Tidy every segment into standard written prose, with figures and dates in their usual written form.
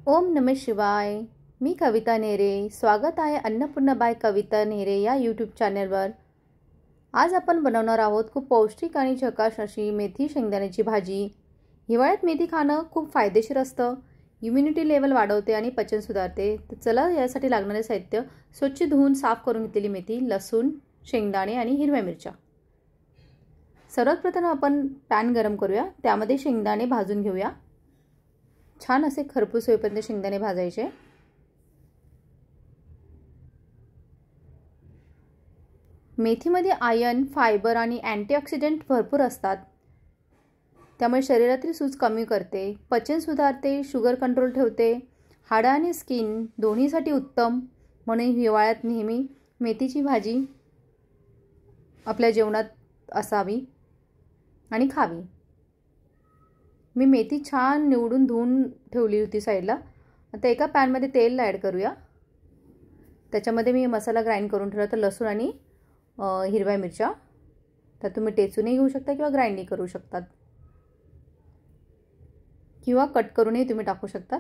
ओम नमः शिवाय। मी कविता नेरे। स्वागत आहे अन्नपूर्णा बाय कविता नेरे या यूट्यूब चॅनलवर। आज आपण बनवणार आहोत खूप पौष्टिक आणि झकास अशी मेथी शेंगदाण्याची भाजी। हिवाळ्यात मेथी खाणं खूप फायदेशीर असतं, इम्युनिटी लेवल वाढवते आणि पचन सुधारते। तर चला यासाठी लागणारे साहित्य: स्वच्छ धुवून साफ करून घेतलेली मेथी, लसूण, शेंगदाणे आणि हिरव्या मिरच्या। सर्वात प्रथम आपण पॅन गरम करूया, त्यामध्ये शेंगदाणे भाजून घेऊया। छान असे खरपूस होईपर्यंत शेंगदाणे भाजायचे। मेथीमध्ये आयर्न, फायबर आणि अँटीऑक्सिडंट भरपूर असतात, त्यामुळे शरीरातील सूज कमी करते, पचन सुधारते, शुगर कंट्रोल ठेवते, हाडं आणि स्किन दोन्हीसाठी उत्तम। म्हणून हिवाळ्यात नेहमी मेथीची भाजी आपल्या जेवणात असावी आणि खावी। मी मेथी छान निवडून धुवून ठेवली होती साईडला। आता एका पॅनमध्ये तेल ॲड करूया। त्याच्यामध्ये मी मसाला ग्राइंड करून ठेवला, तर लसूण आणि हिरव्या मिरच्या। तर तुम्ही टेचूनही घेऊ शकता किंवा ग्राइंडही करू शकतात, किंवा कट करूनही तुम्ही टाकू शकता।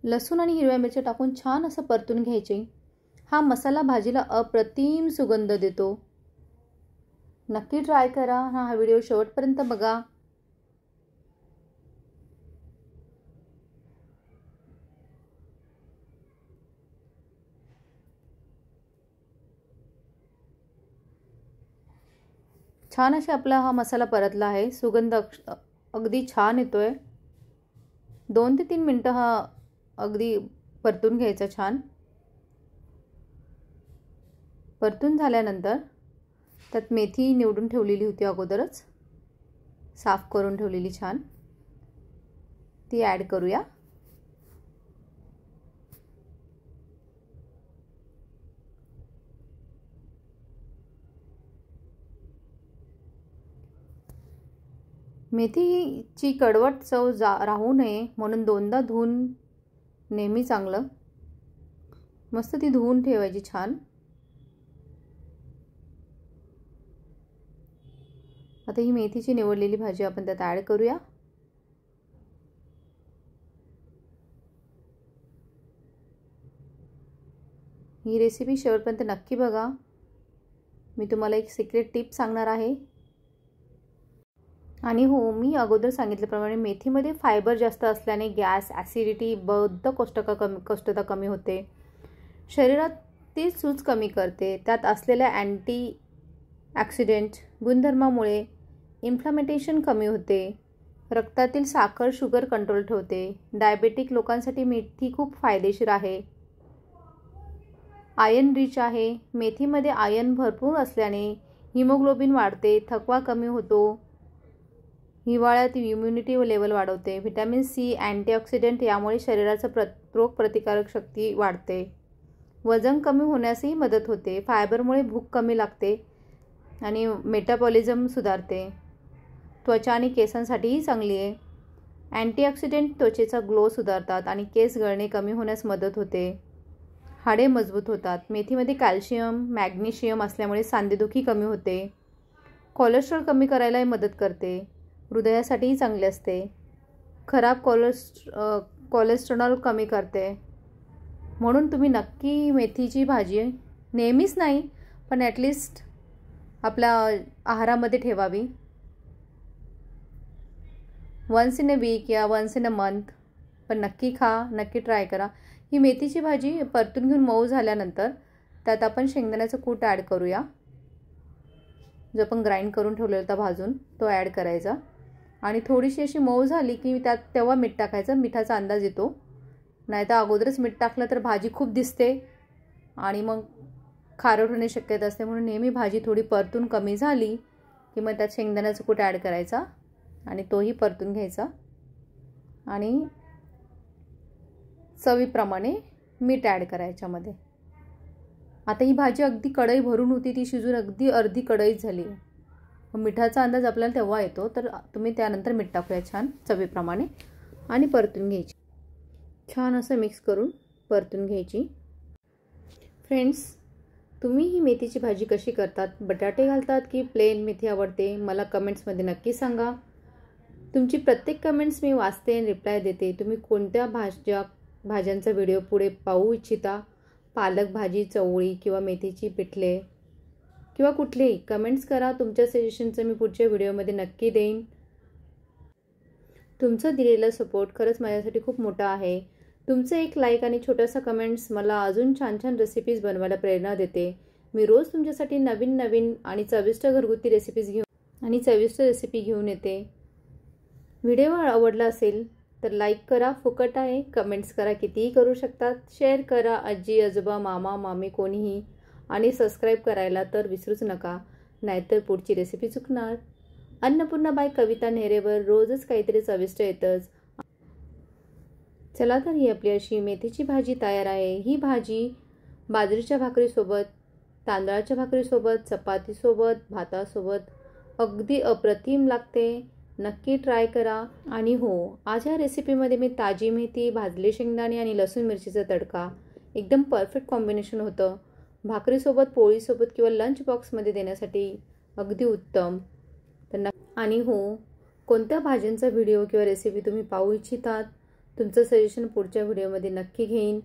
लसूण आणि हिरव्या मिरच्या टाकून छान असं परतून घ्यायचे। हा मसाला भाजीला अप्रतिम सुगंध देतो। नक्की ट्राय करा। हा व्हिडिओ शेवटपर्यंत बघा। छान असे आपला हा मसाला परतला आहे, सुगंध अगदी छान येतोय। 2 ते 3 मिनिटं हा अगदी परतून घ्यायचा छान। परतून झाल्यानंतर त्यात मेथी निवडून ठेवलेली होती अगोदरच, साफ करून ठेवलेली छान, ती ॲड करूया। मेथीची कडवट चव राहू नये म्हणून 2दा धुवून नेहमी चांगलं मस्त ती धुवून ठेवायची छान। आता ही मेथीची निवडलेली भाजी आपण त्यात ॲड करूया। ही रेसिपी शेवटपर्यंत नक्की बघा। मी तुम्हाला एक सिक्रेट टिप सांगणार आहे। आणि हो, मी अगोदर सांगितल्याप्रमाणे मेथीमध्ये फायबर जास्त असल्याने गॅस, ॲसिडिटी, बद्धकोष्ठता कमी होते, शरीरातील सूज कमी करते। त्यात असलेल्या अँटीऑक्सिडंट गुणधर्मामुळे इन्फ्लामेटेशन कमी होते, रक्तातील साखर, शुगर कंट्रोल ठेवते। डायबेटिक लोकांसाठी मेथी खूप फायदेशीर आहे। आयर्न रिच आहे। मेथीमध्ये आयर्न भरपूर असल्याने हिमोग्लोबिन वाढते, थकवा कमी होतो, हिवाळ्यात इम्युनिटी लेवल वाढवते। व्हिटॅमिन सी, अँटीऑक्सिडंट यामुळे शरीराचं रोगप्रतिकारक शक्ती वाढते, वजन कमी होण्यासही मदत होते। फायबरमुळे भूक कमी लागते आणि मेटाबॉलिझम सुधारते। त्वचा आणि केसांसाठीही चांगली आहे। अँटीऑक्सिडंट त्वचेचा ग्लो सुधारतात आणि केस गळणे कमी होण्यास मदत होते, हाडे मजबूत होतात। मेथीमध्ये कॅल्शियम, मॅग्नेशियम असल्यामुळे सांधेदुखी कमी होते, कोलेस्ट्रॉल कमी करायलाही मदत करते, हृदयासाठीही चांगले असते, खराब कोलेस्ट्रॉल कमी करते। म्हणून तुम्ही नक्की मेथीची भाजी नेहमीच नाही पण ॲटलिस्ट आपल्या आहारामध्ये ठेवावी। वन्स इन अ वीक या वन्स इन अ मंथ, पण नक्की खा, नक्की ट्राय करा। ही मेथीची भाजी परतून घेऊन मऊ झाल्यानंतर त्यात आपण शेंगदाण्याचं कूट ॲड करूया। जो आपण ग्राइंड करून ठेवलेला होता भाजून, तो ॲड करायचा आणि थोडीशी अशी मऊ झाली की त्यात तेव्हा मीठ टाकायचं। मिठाचा अंदाज येतो, नाहीतर अगोदरच मीठ टाकलं तर भाजी खूप दिसते आणि मग खारट होण्याची शक्यता असते। म्हणून नेहमी भाजी थोडी परतून कमी झाली की मग त्यात शेंगदाण्याचा कूट ॲड करायचा आणि तोही परतून घ्यायचा आणि चवीप्रमाणे मीठ ॲड करायच्यामध्ये। आता ही भाजी अगदी कढई भरून होती, ती शिजून अगदी अर्धी कढईच झाली। मिठाचा अंदाज आपल्याला तेव्हा येतो, तर तुम्ही त्यानंतर मीठ टाकूया छान चवीप्रमाणे आणि परतून घ्यायची। छान असं मिक्स करून परतून घ्यायची। फ्रेंड्स, तुम्ही ही मेथीची भाजी कशी करतात? बटाटे घालतात की प्लेन मेथी आवडते? मला कमेंट्समध्ये नक्की सांगा. तुमची प्रत्येक कमेंट्स मी वाचते आणि रिप्लाय देते. तुम्ही कोणत्या भाज्यांचा व्हिडिओ पुढे पाहू इच्छिता? पालक भाजी, चवळी किंवा मेथीची पिठले किंवा कुठलेही कमेंट्स करा. तुमच्या सजेशनचं मी पुढच्या व्हिडिओमध्ये नक्की देईन. तुमचं दिलेलं सपोर्ट खरंच माझ्यासाठी खूप मोठा आहे. तुमचं एक लाईक आणि छोटासा कमेंट्स मला अजून छान छान रेसिपीज बनवायला प्रेरणा देते. मी रोज तुमच्यासाठी नवीन नवीन आणि चविष्ट घरगुती रेसिपी घेऊन येते. व्हिडिओ आवडला असेल तर लाईक करा, फुकट आहे. कमेंट्स करा, कितीही करू शकतात. शेअर करा आजी आजोबा मामा मामी कोणीही, आणि सबस्क्राईब करायला तर विसरूच नका, नाहीतर पुढची रेसिपी चुकणार. अन्नपूर्णा बाय कविता नेहरेवर रोजच काहीतरी चविष्ट येतंच. चला तर ही आपली अशी मेथीची भाजी तयार आहे. ही भाजी बाजरीच्या भाकरीसोबत, तांदळाच्या भाकरीसोबत, चपातीसोबत, भातासोबत अगदी अप्रतिम लागते. नक्की ट्राय करा. आणि हो, आज ह्या रेसिपीमध्ये मी ताजी मेथी, भाजले शेंगदाणे आणि लसूण मिरचीचा तडका एकदम परफेक्ट कॉम्बिनेशन होतं. भाकरीसोबत, पोळीसोबत किंवा लंच बॉक्समध्ये देण्यासाठी अगदी उत्तम. आणि हो, कोणत्या भाज्यांचा व्हिडिओ किंवा रेसिपी तुम्ही पाहू इच्छितात? तुमचं सजेशन पुढच्या व्हिडिओमध्ये नक्की घेईन.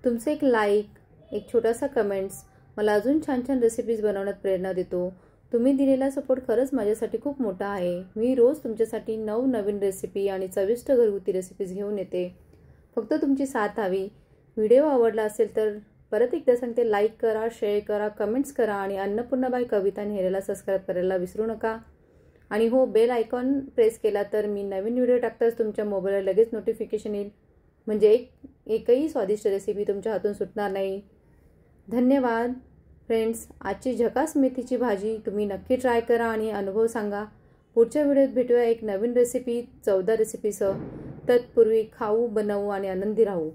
तुमचं एक लाईक, एक छोटासा कमेंट्स मला अजून छान छान रेसिपीज बनवण्यात प्रेरणा देतो. तुम्ही दिलेला सपोर्ट खरंच माझ्यासाठी खूप मोठा आहे. मी रोज तुमच्यासाठी नवनवीन रेसिपी आणि चविष्ट घरगुती रेसिपीज घेऊन येते. फक्त तुमची साथ हवी. व्हिडिओ आवडला असेल तर परत एकदा सांगते, लाईक करा, शेअर करा, कमेंट्स करा आणि अन्नपूर्णा बाय कविता नेहरेला सबस्क्राईब करायला विसरू नका. आणि हो, बेल आयकॉन प्रेस केला तर मी नवीन व्हिडिओ टाकताच तुमच्या मोबाईलला लगेच नोटिफिकेशन येईल. म्हणजे एकही स्वादिष्ट रेसिपी तुमच्या हातून सुटणार नाही. धन्यवाद फ्रेंड्स. आजची झकास मेथीची भाजी तुम्ही नक्की ट्राय करा आणि अनुभव सांगा. पुढच्या व्हिडिओत भेटूया एक नवीन रेसिपी, चवदार रेसिपीसह. तत्पूर्वी खाऊ, बनवू आणि आनंदी राहू.